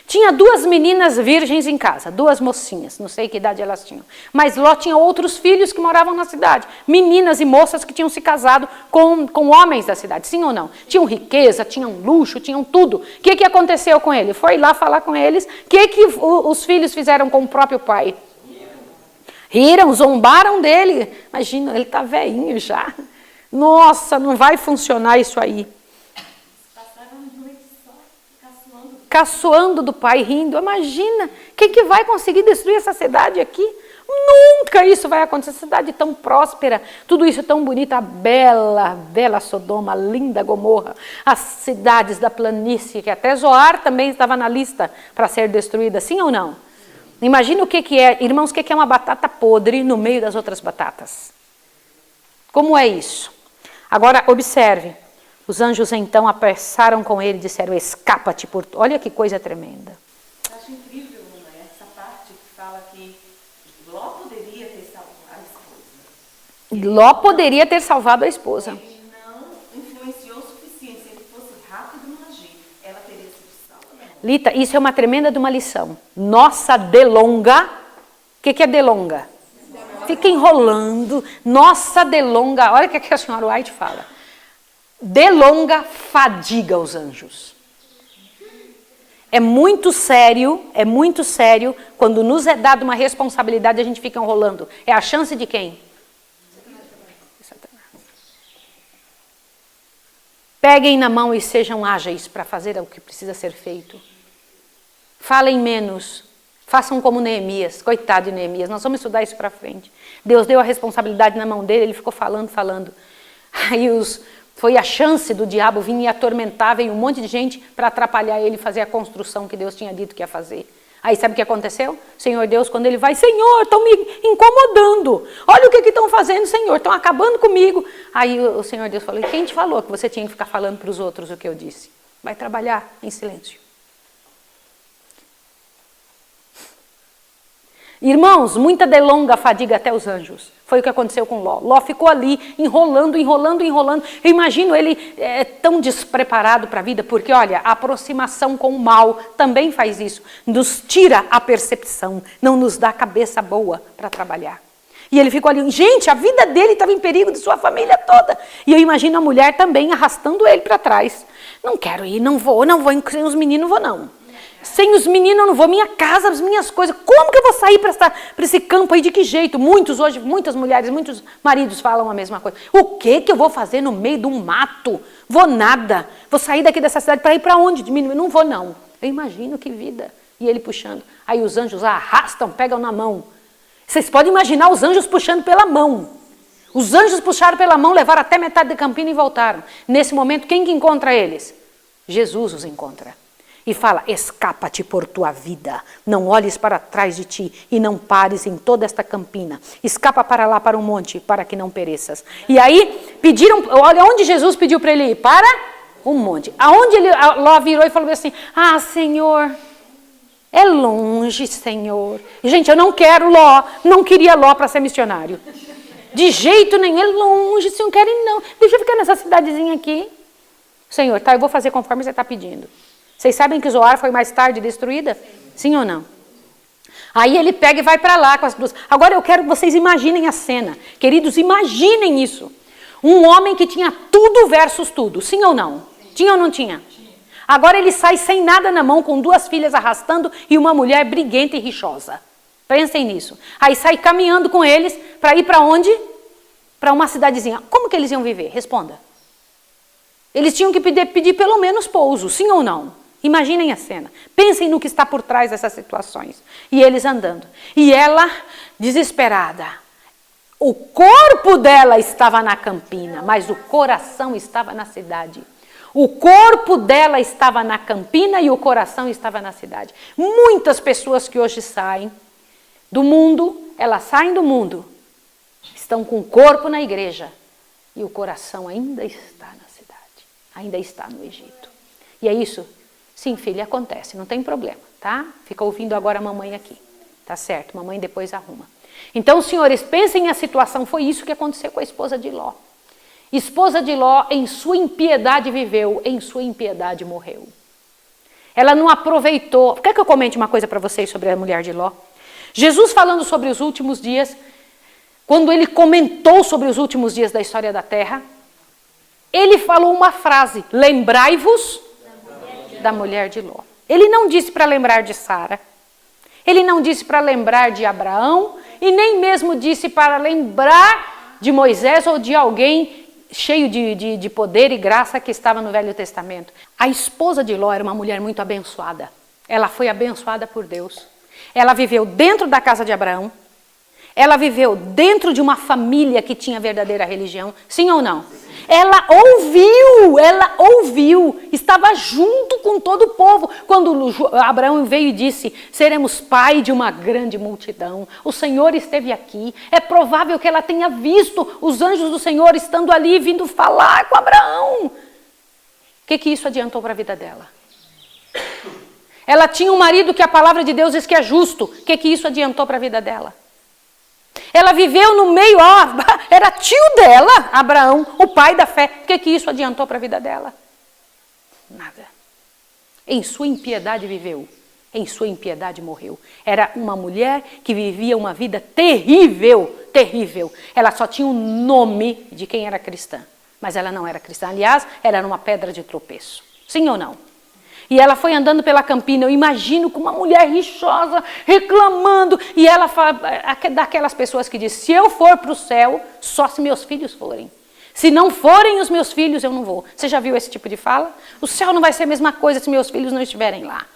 Tinha 2 meninas virgens em casa, 2 mocinhas, não sei que idade elas tinham. Mas Ló tinha outros filhos que moravam na cidade. Meninas e moças que tinham se casado com homens da cidade, sim ou não? Tinham riqueza, tinham luxo, tinham tudo. O que aconteceu com ele? Foi lá falar com eles. O que os filhos fizeram com o próprio pai? Riram, zombaram dele. Imagina, ele está velhinho já. Nossa, não vai funcionar isso aí. Caçoando do pai, rindo. Imagina, quem que vai conseguir destruir essa cidade aqui? Nunca isso vai acontecer. Cidade tão próspera, tudo isso tão bonito, a bela Sodoma, a linda Gomorra, as cidades da planície, que até Zoar também estava na lista para ser destruída, sim ou não? Imagina o que é, irmãos, o que é uma batata podre no meio das outras batatas. Como é isso? Agora, observe. Os anjos então apressaram com ele e disseram, escapa-te por... Olha que coisa tremenda. Eu acho incrível, né, essa parte que fala que Ló poderia ter salvado a esposa. Ló poderia ter salvado a esposa. Ele não influenciou o suficiente. Se ele fosse rápido no agir, ela teria sido salva. Lita, isso é uma tremenda de uma lição. Nossa delonga. O que é delonga? Fica enrolando. Nossa delonga. Olha o que a senhora White fala. Delonga fadiga os anjos. É muito sério quando nos é dada uma responsabilidade e a gente fica enrolando. É a chance de quem? Peguem na mão e sejam ágeis para fazer o que precisa ser feito. Falem menos. Façam como Neemias. Coitado de Neemias. Nós vamos estudar isso para frente. Deus deu a responsabilidade na mão dele, ele ficou falando. Aí foi a chance do diabo vir e atormentar, veio um monte de gente para atrapalhar ele fazer a construção que Deus tinha dito que ia fazer. Aí sabe o que aconteceu? Senhor Deus, quando ele vai, Senhor, estão me incomodando. Olha o que estão fazendo, Senhor, estão acabando comigo. Aí o Senhor Deus falou, quem te falou que você tinha que ficar falando para os outros o que eu disse? Vai trabalhar em silêncio. Irmãos, muita delonga fadiga até os anjos. Foi o que aconteceu com Ló. Ló ficou ali, enrolando. Eu imagino ele tão despreparado para a vida, porque, olha, a aproximação com o mal também faz isso. Nos tira a percepção, não nos dá cabeça boa para trabalhar. E ele ficou ali, gente, a vida dele estava em perigo, de sua família toda. E eu imagino a mulher também arrastando ele para trás. Não quero ir, não vou, sem os meninos não vou não. Sem os meninos eu não vou, minha casa, as minhas coisas, como que eu vou sair para esse campo aí, de que jeito? Muitas mulheres, muitos maridos falam a mesma coisa. O que eu vou fazer no meio de um mato? Vou nada, vou sair daqui dessa cidade para ir para onde? Não vou não. Eu imagino que vida. E ele puxando, aí os anjos arrastam, pegam na mão. Vocês podem imaginar os anjos puxando pela mão. Os anjos puxaram pela mão, levaram até metade de Campina e voltaram. Nesse momento, quem que encontra eles? Jesus os encontra. E fala, escapa-te por tua vida, não olhes para trás de ti e não pares em toda esta campina. Escapa para lá, para o monte, para que não pereças. E aí, pediram, olha onde Jesus pediu para ele ir, para o monte. Aonde Ló virou e falou assim, Senhor, é longe, Senhor. Gente, eu não quero Ló, não queria Ló para ser missionário. De jeito nenhum, é longe, se não querem não. Deixa eu ficar nessa cidadezinha aqui. Senhor, tá, eu vou fazer conforme você está pedindo. Vocês sabem que Zoar foi mais tarde destruída? Sim ou não? Aí ele pega e vai para lá com as duas. Agora eu quero que vocês imaginem a cena. Queridos, imaginem isso. Um homem que tinha tudo versus tudo. Sim ou não? Tinha ou não tinha? Agora ele sai sem nada na mão, com duas filhas arrastando e uma mulher briguenta e rixosa. Pensem nisso. Aí sai caminhando com eles para ir para onde? Para uma cidadezinha. Como que eles iam viver? Responda. Eles tinham que pedir pelo menos pouso. Sim ou não? Imaginem a cena. Pensem no que está por trás dessas situações. E eles andando. E ela, desesperada. O corpo dela estava na campina, mas o coração estava na cidade. O corpo dela estava na campina e o coração estava na cidade. Muitas pessoas que hoje saem do mundo, elas saem do mundo, estão com o corpo na igreja e o coração ainda está na cidade, ainda está no Egito. E é isso? Sim, filha, acontece, não tem problema, tá? Fica ouvindo agora a mamãe aqui, tá certo? Mamãe depois arruma. Então, senhores, pensem a situação, foi isso que aconteceu com a esposa de Ló. Esposa de Ló, em sua impiedade viveu, em sua impiedade morreu. Ela não aproveitou. Quer que eu comente uma coisa para vocês sobre a mulher de Ló? Jesus falando sobre os últimos dias, quando ele comentou sobre os últimos dias da história da terra, ele falou uma frase, lembrai-vos da mulher de Ló. Ele não disse para lembrar de Sara, ele não disse para lembrar de Abraão, e nem mesmo disse para lembrar de Moisés ou de alguém cheio de poder e graça que estava no Velho Testamento. A esposa de Ló era uma mulher muito abençoada. Ela foi abençoada por Deus. Ela viveu dentro da casa de Abraão. Ela viveu dentro de uma família que tinha verdadeira religião, sim ou não? Ela ouviu, estava junto com todo o povo. Quando Abraão veio e disse, seremos pai de uma grande multidão, o Senhor esteve aqui. É provável que ela tenha visto os anjos do Senhor estando ali, vindo falar com Abraão. O que isso adiantou para a vida dela? Ela tinha um marido que a palavra de Deus diz que é justo. O que isso adiantou para a vida dela? Ela viveu no meio, era tio dela, Abraão, o pai da fé. O que isso adiantou para a vida dela? Nada. Em sua impiedade viveu, em sua impiedade morreu. Era uma mulher que vivia uma vida terrível, terrível. Ela só tinha o nome de quem era cristã, mas ela não era cristã. Aliás, ela era uma pedra de tropeço. Sim ou não? E ela foi andando pela campina, eu imagino com uma mulher rixosa, reclamando. E ela fala, daquelas pessoas que dizem, se eu for para o céu, só se meus filhos forem. Se não forem os meus filhos, eu não vou. Você já viu esse tipo de fala? O céu não vai ser a mesma coisa se meus filhos não estiverem lá.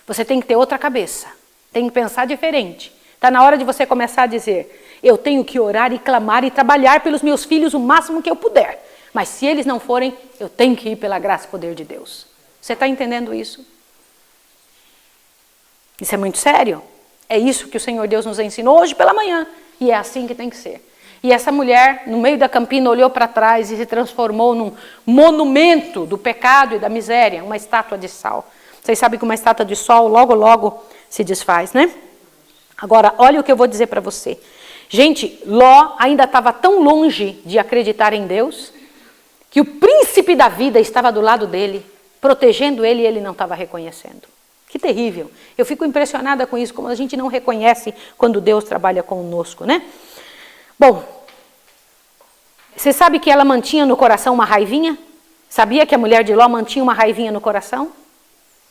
Você tem que ter outra cabeça, tem que pensar diferente. Está na hora de você começar a dizer, eu tenho que orar e clamar e trabalhar pelos meus filhos o máximo que eu puder. Mas se eles não forem, eu tenho que ir pela graça e poder de Deus. Você está entendendo isso? Isso é muito sério. É isso que o Senhor Deus nos ensinou hoje pela manhã. E é assim que tem que ser. E essa mulher, no meio da campina, olhou para trás e se transformou num monumento do pecado e da miséria, uma estátua de sal. Vocês sabem que uma estátua de sal logo, logo se desfaz, né? Agora, olha o que eu vou dizer para você. Gente, Ló ainda estava tão longe de acreditar em Deus, que o príncipe da vida estava do lado dele, protegendo ele e ele não estava reconhecendo. Que terrível. Eu fico impressionada com isso, como a gente não reconhece quando Deus trabalha conosco, né? Bom, você sabe que ela mantinha no coração uma raivinha? Sabia que a mulher de Ló mantinha uma raivinha no coração?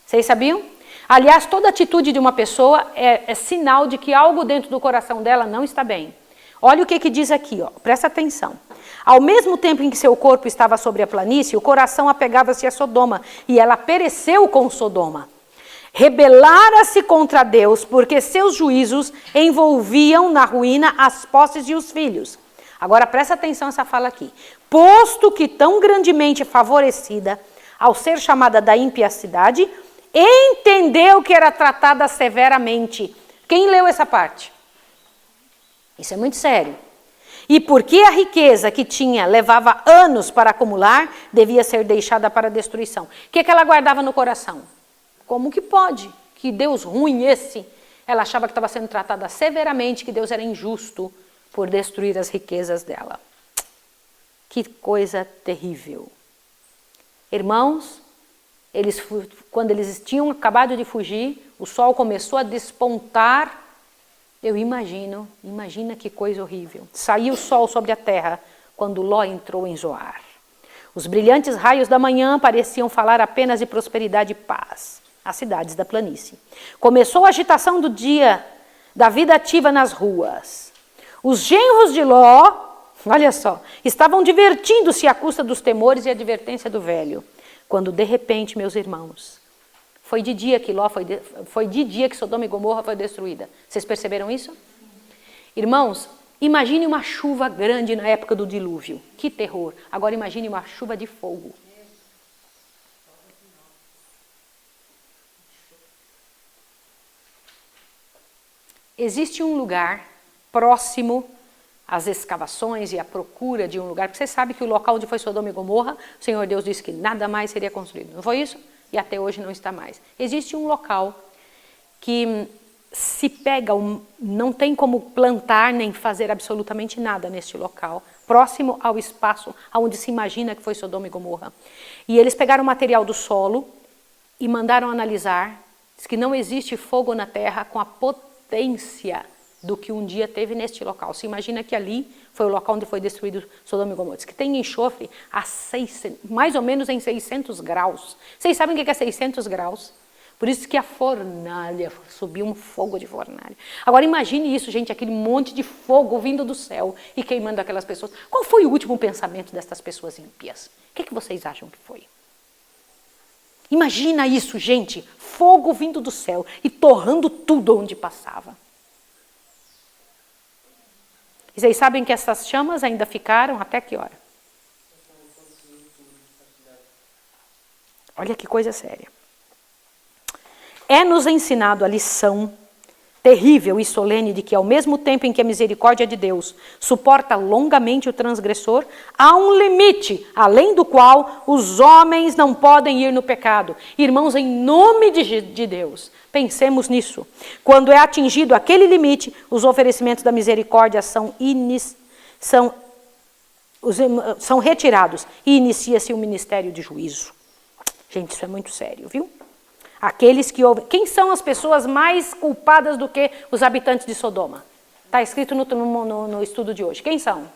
Vocês sabiam? Aliás, toda atitude de uma pessoa é sinal de que algo dentro do coração dela não está bem. Olha o que diz aqui, ó, presta atenção. Ao mesmo tempo em que seu corpo estava sobre a planície, o coração apegava-se a Sodoma, e ela pereceu com Sodoma. Rebelara-se contra Deus, porque seus juízos envolviam na ruína as posses e os filhos. Agora presta atenção essa fala aqui. Posto que tão grandemente favorecida, ao ser chamada da ímpia cidade, entendeu que era tratada severamente. Quem leu essa parte? Isso é muito sério. E porque a riqueza que tinha levava anos para acumular, devia ser deixada para a destruição. O que ela guardava no coração? Como que pode? Que Deus ruim esse? Ela achava que estava sendo tratada severamente, que Deus era injusto por destruir as riquezas dela. Que coisa terrível. Irmãos, quando eles tinham acabado de fugir, o sol começou a despontar. Eu imagina que coisa horrível. Saiu o sol sobre a terra quando Ló entrou em Zoar. Os brilhantes raios da manhã pareciam falar apenas de prosperidade e paz às cidades da planície. Começou a agitação do dia, da vida ativa nas ruas. Os genros de Ló, olha só, estavam divertindo-se à custa dos temores e advertência do velho. Quando de repente, meus irmãos, foi de dia que Sodoma e Gomorra foi destruída. Vocês perceberam isso? Irmãos, imagine uma chuva grande na época do dilúvio. Que terror. Agora imagine uma chuva de fogo. Existe um lugar próximo às escavações e à procura de um lugar, porque você sabe que o local onde foi Sodoma e Gomorra, o Senhor Deus disse que nada mais seria construído. Não foi isso? E até hoje não está mais. Existe um local que se pega, não tem como plantar nem fazer absolutamente nada neste local, próximo ao espaço onde se imagina que foi Sodoma e Gomorra. E eles pegaram o material do solo e mandaram analisar, diz que não existe fogo na terra com a potência do que um dia teve neste local. Se imagina que ali foi o local onde foi destruído Sodoma e Gomorra. Diz que tem enxofre a mais ou menos em 600 graus. Vocês sabem o que é 600 graus? Por isso que a fornalha, subiu um fogo de fornalha. Agora imagine isso, gente, aquele monte de fogo vindo do céu e queimando aquelas pessoas. Qual foi o último pensamento destas pessoas ímpias? O que vocês acham que foi? Imagina isso, gente, fogo vindo do céu e torrando tudo onde passava. E vocês sabem que essas chamas ainda ficaram até que hora? Olha que coisa séria. É-nos ensinado a lição terrível e solene de que, ao mesmo tempo em que a misericórdia de Deus suporta longamente o transgressor, há um limite, além do qual os homens não podem ir no pecado. Irmãos, em nome de Deus, pensemos nisso. Quando é atingido aquele limite, os oferecimentos da misericórdia são retirados e inicia-se o ministério de juízo. Gente, isso é muito sério, viu? Aqueles que ouvem. Quem são as pessoas mais culpadas do que os habitantes de Sodoma? Está escrito no estudo de hoje. Quem são?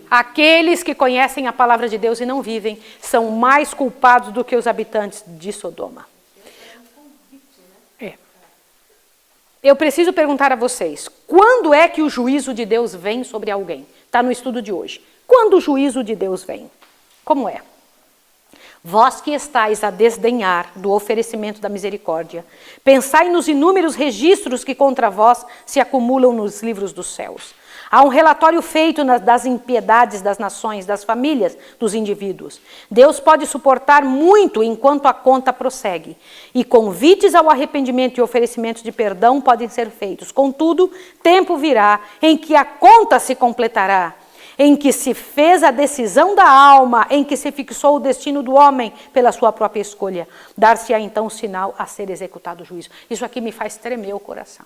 Aqueles que conhecem a palavra de Deus e não vivem são mais culpados do que os habitantes de Sodoma. Eu preciso perguntar a vocês, quando é que o juízo de Deus vem sobre alguém? Está no estudo de hoje. Quando o juízo de Deus vem? Como é? Vós que estáis a desdenhar do oferecimento da misericórdia, pensai nos inúmeros registros que contra vós se acumulam nos livros dos céus. Há um relatório feito das impiedades das nações, das famílias, dos indivíduos. Deus pode suportar muito enquanto a conta prossegue. E convites ao arrependimento e oferecimentos de perdão podem ser feitos. Contudo, tempo virá em que a conta se completará, em que se fez a decisão da alma, em que se fixou o destino do homem pela sua própria escolha. Dar-se-á então o sinal a ser executado o juízo. Isso aqui me faz tremer o coração.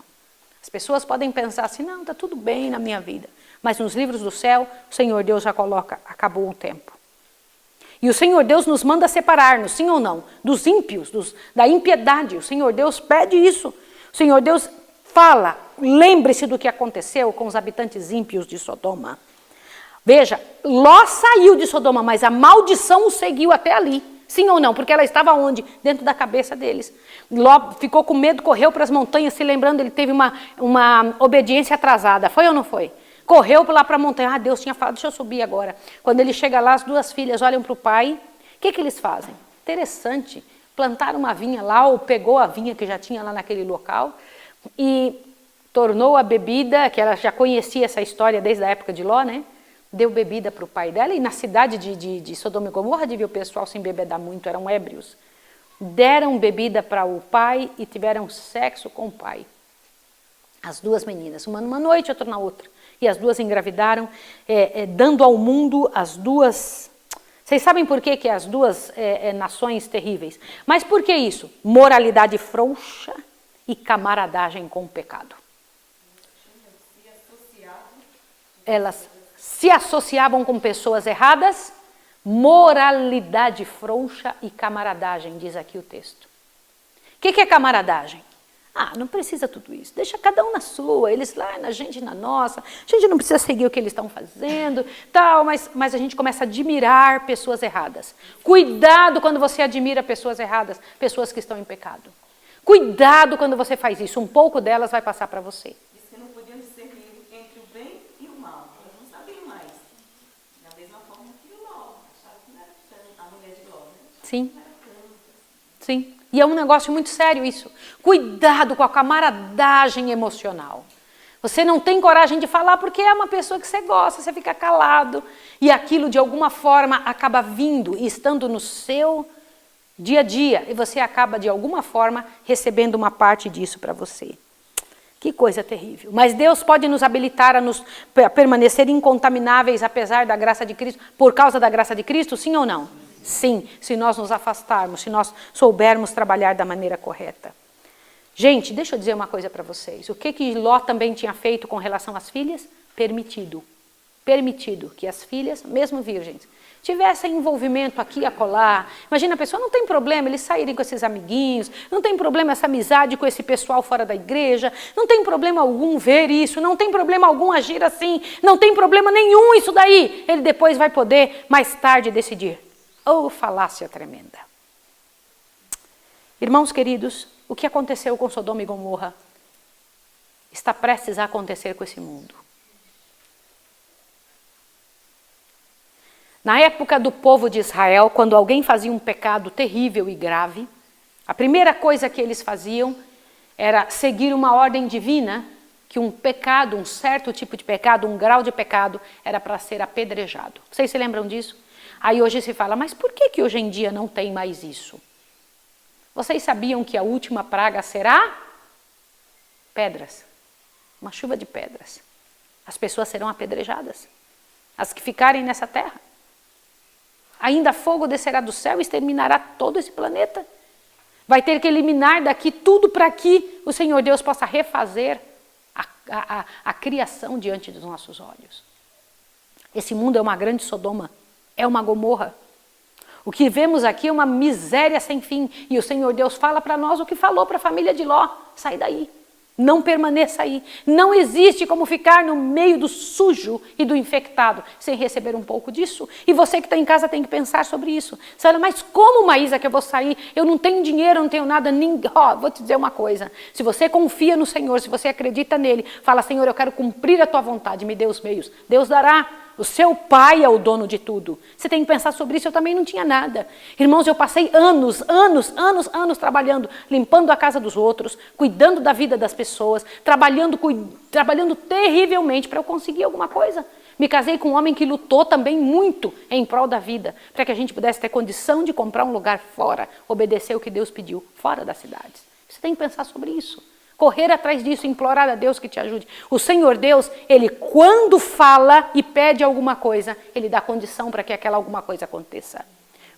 As pessoas podem pensar assim, não, está tudo bem na minha vida. Mas nos livros do céu, o Senhor Deus já coloca, acabou o tempo. E o Senhor Deus nos manda separar-nos, sim ou não, dos ímpios, da impiedade. O Senhor Deus pede isso. O Senhor Deus fala, lembre-se do que aconteceu com os habitantes ímpios de Sodoma. Veja, Ló saiu de Sodoma, mas a maldição o seguiu até ali. Sim ou não? Porque ela estava onde? Dentro da cabeça deles. Ló ficou com medo, correu para as montanhas, se lembrando, ele teve uma obediência atrasada. Foi ou não foi? Correu lá para a montanha. Ah, Deus tinha falado, deixa eu subir agora. Quando ele chega lá, as duas filhas olham para o pai. O que eles fazem? Interessante. Plantaram uma vinha lá, ou pegou a vinha que já tinha lá naquele local e tornou a bebida, que ela já conhecia essa história desde a época de Ló, né? Deu bebida para o pai dela, e na cidade de Sodoma e Gomorra devia o pessoal se embebedar muito, eram ébrios. Deram bebida para o pai e tiveram sexo com o pai. As duas meninas, uma numa noite, outra na outra. E as duas engravidaram, dando ao mundo as duas... Vocês sabem por que as duas nações terríveis? Mas por que isso? Moralidade frouxa e camaradagem com o pecado. Elas se associavam com pessoas erradas, moralidade frouxa e camaradagem, diz aqui o texto. O que é camaradagem? Ah, não precisa tudo isso, deixa cada um na sua, eles lá, a gente na nossa, a gente não precisa seguir o que eles estão fazendo, tal, mas a gente começa a admirar pessoas erradas. Cuidado quando você admira pessoas erradas, pessoas que estão em pecado. Cuidado quando você faz isso, um pouco delas vai passar para você. Sim, sim. E é um negócio muito sério isso. Cuidado com a camaradagem emocional. Você não tem coragem de falar porque é uma pessoa que você gosta, você fica calado. E aquilo de alguma forma acaba vindo e estando no seu dia a dia. E você acaba de alguma forma recebendo uma parte disso para você. Que coisa terrível. Mas Deus pode nos habilitar a permanecer incontamináveis apesar da graça de Cristo, por causa da graça de Cristo, sim ou não? Sim, se nós nos afastarmos, se nós soubermos trabalhar da maneira correta. Gente, deixa eu dizer uma coisa para vocês. O que Ló também tinha feito com relação às filhas? Permitido. Permitido que as filhas, mesmo virgens, tivessem envolvimento aqui e acolá. Imagina, a pessoa não tem problema eles saírem com esses amiguinhos, não tem problema essa amizade com esse pessoal fora da igreja, não tem problema algum ver isso, não tem problema algum agir assim, não tem problema nenhum isso daí. Ele depois vai poder, mais tarde, decidir. Oh, falácia tremenda. Irmãos queridos, o que aconteceu com Sodoma e Gomorra está prestes a acontecer com esse mundo. Na época do povo de Israel, quando alguém fazia um pecado terrível e grave, a primeira coisa que eles faziam era seguir uma ordem divina que um pecado, um certo tipo de pecado, um grau de pecado, era para ser apedrejado. Vocês se lembram disso? Aí hoje se fala, mas por que hoje em dia não tem mais isso? Vocês sabiam que a última praga será pedras? Uma chuva de pedras. As pessoas serão apedrejadas. As que ficarem nessa terra. Ainda fogo descerá do céu e exterminará todo esse planeta. Vai ter que eliminar daqui tudo para que o Senhor Deus possa refazer a criação diante dos nossos olhos. Esse mundo é uma grande Sodoma, é uma Gomorra. O que vemos aqui é uma miséria sem fim. E o Senhor Deus fala para nós o que falou para a família de Ló. Sai daí, não permaneça aí. Não existe como ficar no meio do sujo e do infectado sem receber um pouco disso. E você que está em casa tem que pensar sobre isso. Você fala, mas como, Maísa, que eu vou sair? Eu não tenho dinheiro, não tenho nada. Vou te dizer uma coisa. Se você confia no Senhor, se você acredita nele, fala, Senhor, eu quero cumprir a tua vontade, me dê os meios. Deus dará. O seu pai é o dono de tudo. Você tem que pensar sobre isso, eu também não tinha nada. Irmãos, eu passei anos trabalhando, limpando a casa dos outros, cuidando da vida das pessoas, trabalhando terrivelmente para eu conseguir alguma coisa. Me casei com um homem que lutou também muito em prol da vida, para que a gente pudesse ter condição de comprar um lugar fora, obedecer o que Deus pediu, fora das cidades. Você tem que pensar sobre isso. Correr atrás disso, implorar a Deus que te ajude. O Senhor Deus, Ele quando fala e pede alguma coisa, Ele dá condição para que aquela alguma coisa aconteça.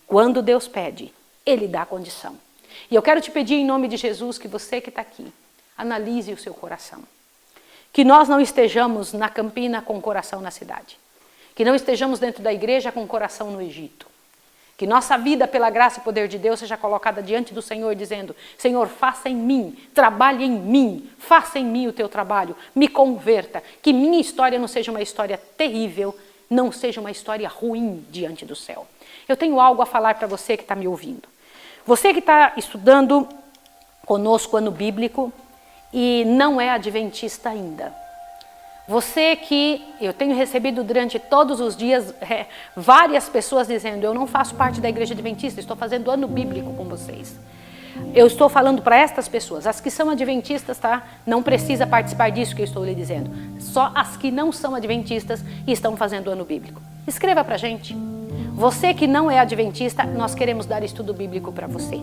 Quando Deus pede, Ele dá condição. E eu quero te pedir em nome de Jesus que você que está aqui, analise o seu coração. Que nós não estejamos na Campina com o coração na cidade. Que não estejamos dentro da igreja com o coração no Egito. Que nossa vida, pela graça e poder de Deus, seja colocada diante do Senhor, dizendo, Senhor, faça em mim, trabalhe em mim, faça em mim o teu trabalho, me converta. Que minha história não seja uma história terrível, não seja uma história ruim diante do céu. Eu tenho algo a falar para você que está me ouvindo. Você que está estudando conosco ano bíblico e não é adventista ainda. Você que eu tenho recebido durante todos os dias várias pessoas dizendo, eu não faço parte da igreja adventista, estou fazendo ano bíblico com vocês. Eu estou falando para estas pessoas, as que são adventistas, tá? Não precisa participar disso que eu estou lhe dizendo. Só as que não são adventistas e estão fazendo ano bíblico. Escreva para a gente. Você que não é adventista, nós queremos dar estudo bíblico para você.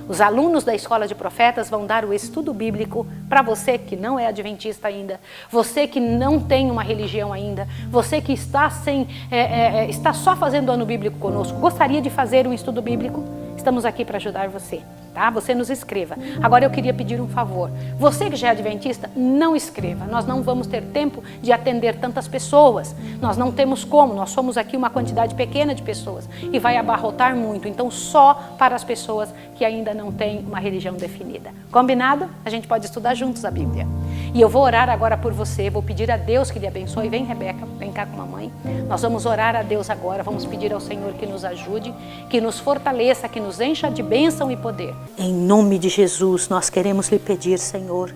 Os alunos da Escola de Profetas vão dar o estudo bíblico para você que não é adventista ainda, você que não tem uma religião ainda, você que está só fazendo ano bíblico conosco, gostaria de fazer um estudo bíblico? Estamos aqui para ajudar você, tá? Você nos escreva. Agora eu queria pedir um favor. Você que já é adventista, não escreva. Nós não vamos ter tempo de atender tantas pessoas. Nós não temos como. Nós somos aqui uma quantidade pequena de pessoas e vai abarrotar muito. Então, só para as pessoas que ainda não têm uma religião definida. Combinado? A gente pode estudar juntos a Bíblia. E eu vou orar agora por você. Vou pedir a Deus que lhe abençoe. Vem, Rebeca, vem cá com a mamãe. Nós vamos orar a Deus agora. Vamos pedir ao Senhor que nos ajude, que nos fortaleça, que nos encha de bênção e poder. Em nome de Jesus, nós queremos lhe pedir, Senhor,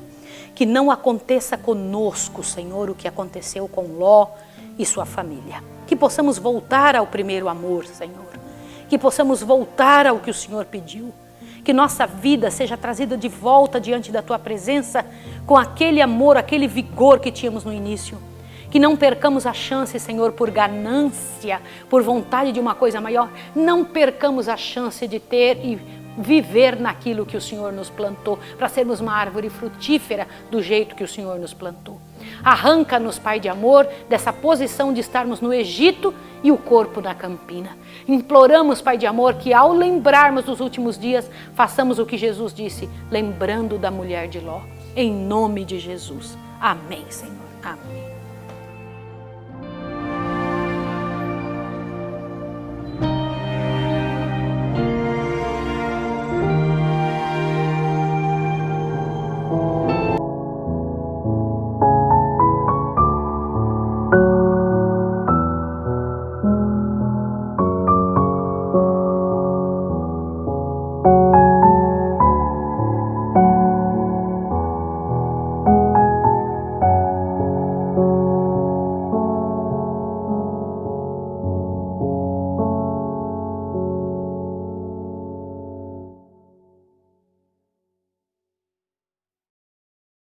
que não aconteça conosco, Senhor, o que aconteceu com Ló e sua família. Que possamos voltar ao primeiro amor, Senhor. Que possamos voltar ao que o Senhor pediu. Que nossa vida seja trazida de volta diante da Tua presença com aquele amor, aquele vigor que tínhamos no início. Que não percamos a chance, Senhor, por ganância, por vontade de uma coisa maior. Não percamos a chance de ter e viver naquilo que o Senhor nos plantou, para sermos uma árvore frutífera do jeito que o Senhor nos plantou. Arranca-nos, Pai de amor, dessa posição de estarmos no Egito e o corpo na Campina. Imploramos, Pai de amor, que ao lembrarmos dos últimos dias, façamos o que Jesus disse, lembrando da mulher de Ló. Em nome de Jesus. Amém, Senhor. Amém.